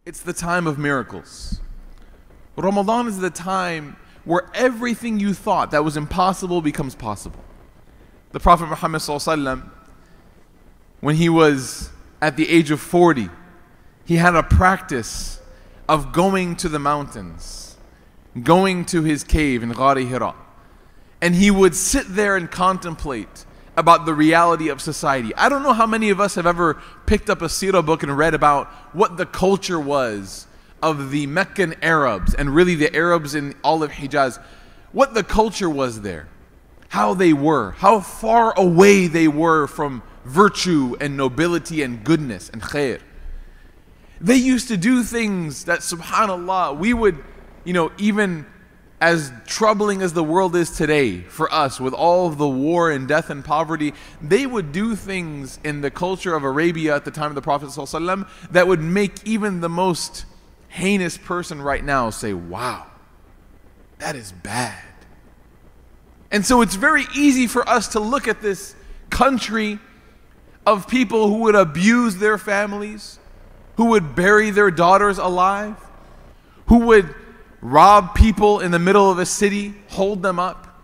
It's the time of miracles. Ramadan is the time where everything you thought that was impossible becomes possible. The Prophet Muhammad ﷺ, when he was at the age of 40, he had a practice of going to the mountains, going to his cave in Ghari Hira, and he would sit there and contemplate about the reality of society. I don't know how many of us have ever picked up a seerah book and read about what the culture was of the Meccan Arabs, and really the Arabs in all of Hijaz, what the culture was there, how they were, how far away they were from virtue and nobility and goodness and khair. They used to do things that, subhanallah, we would, even as troubling as the world is today for us, with all of the war and death and poverty, they would do things in the culture of Arabia at the time of the Prophet ﷺ that would make even the most heinous person right now say, wow, that is bad. And so it's very easy for us to look at this country of people who would abuse their families, who would bury their daughters alive, who would rob people in the middle of a city, hold them up,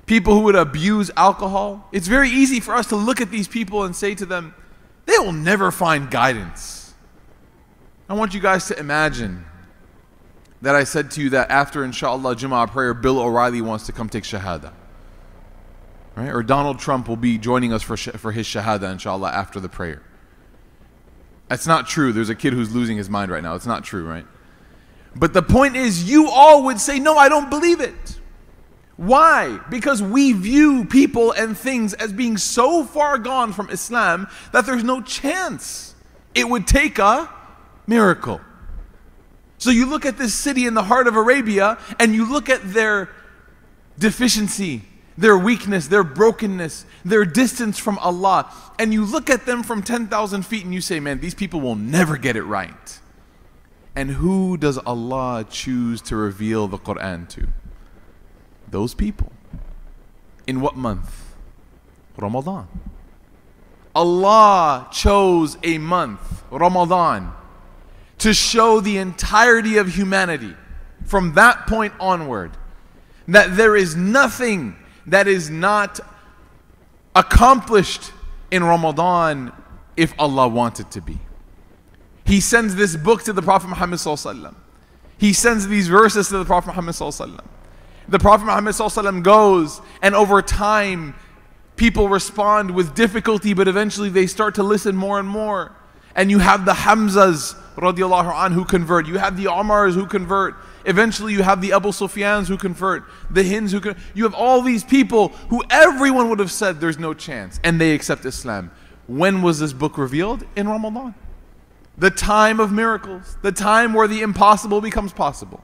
people who would abuse alcohol. It's very easy for us to look at these people and say to them, they will never find guidance. I want you guys to imagine that I said to you that after, inshallah, Jum'ah prayer, Bill O'Reilly wants to come take Shahada. Right? Or Donald Trump will be joining us for his Shahada, inshallah, after the prayer. That's not true. There's a kid who's losing his mind right now. It's not true, right? But the point is, you all would say, no, I don't believe it. Why? Because we view people and things as being so far gone from Islam that there's no chance it would take a miracle. So you look at this city in the heart of Arabia and you look at their deficiency, their weakness, their brokenness, their distance from Allah, and you look at them from 10,000 feet and you say, man, these people will never get it right. And who does Allah choose to reveal the Quran to? Those people. In what month? Ramadan. Allah chose a month, Ramadan, to show the entirety of humanity from that point onward that there is nothing that is not accomplished in Ramadan if Allah wanted to be. He sends this book to the Prophet Muhammad ﷺ. He sends these verses to the Prophet Muhammad ﷺ. The Prophet Muhammad ﷺ goes, and over time people respond with difficulty, but eventually they start to listen more and more. And you have the Hamzas radiallahu anhu who convert. You have the Umars who convert. Eventually you have the Abu Sufyans who convert. The Hinds who convert. You have all these people who everyone would have said there's no chance, and they accept Islam. When was this book revealed? In Ramadan. The time of miracles. The time where the impossible becomes possible.